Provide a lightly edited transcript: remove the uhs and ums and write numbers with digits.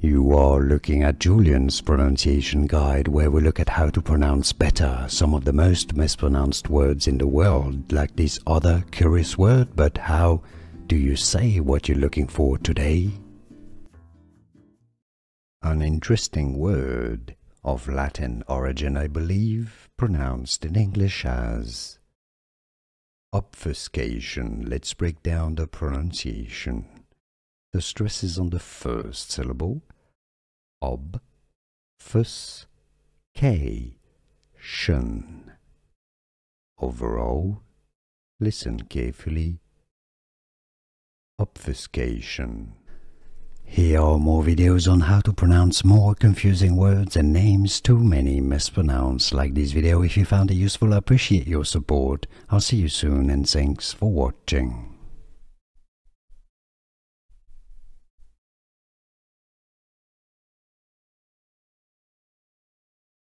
You are looking at Julian's pronunciation guide, where we look at how to pronounce better some of the most mispronounced words in the world, like this other curious word. But how do you say what you're looking for today? An interesting word of Latin origin, I believe, pronounced in English as obfuscation. Let's break down the pronunciation. The stress is on the first syllable, obfuscation. Overall, listen carefully. Obfuscation. Here are more videos on how to pronounce more confusing words and names too many mispronounced. Like this video if you found it useful. I appreciate your support. I'll see you soon and thanks for watching.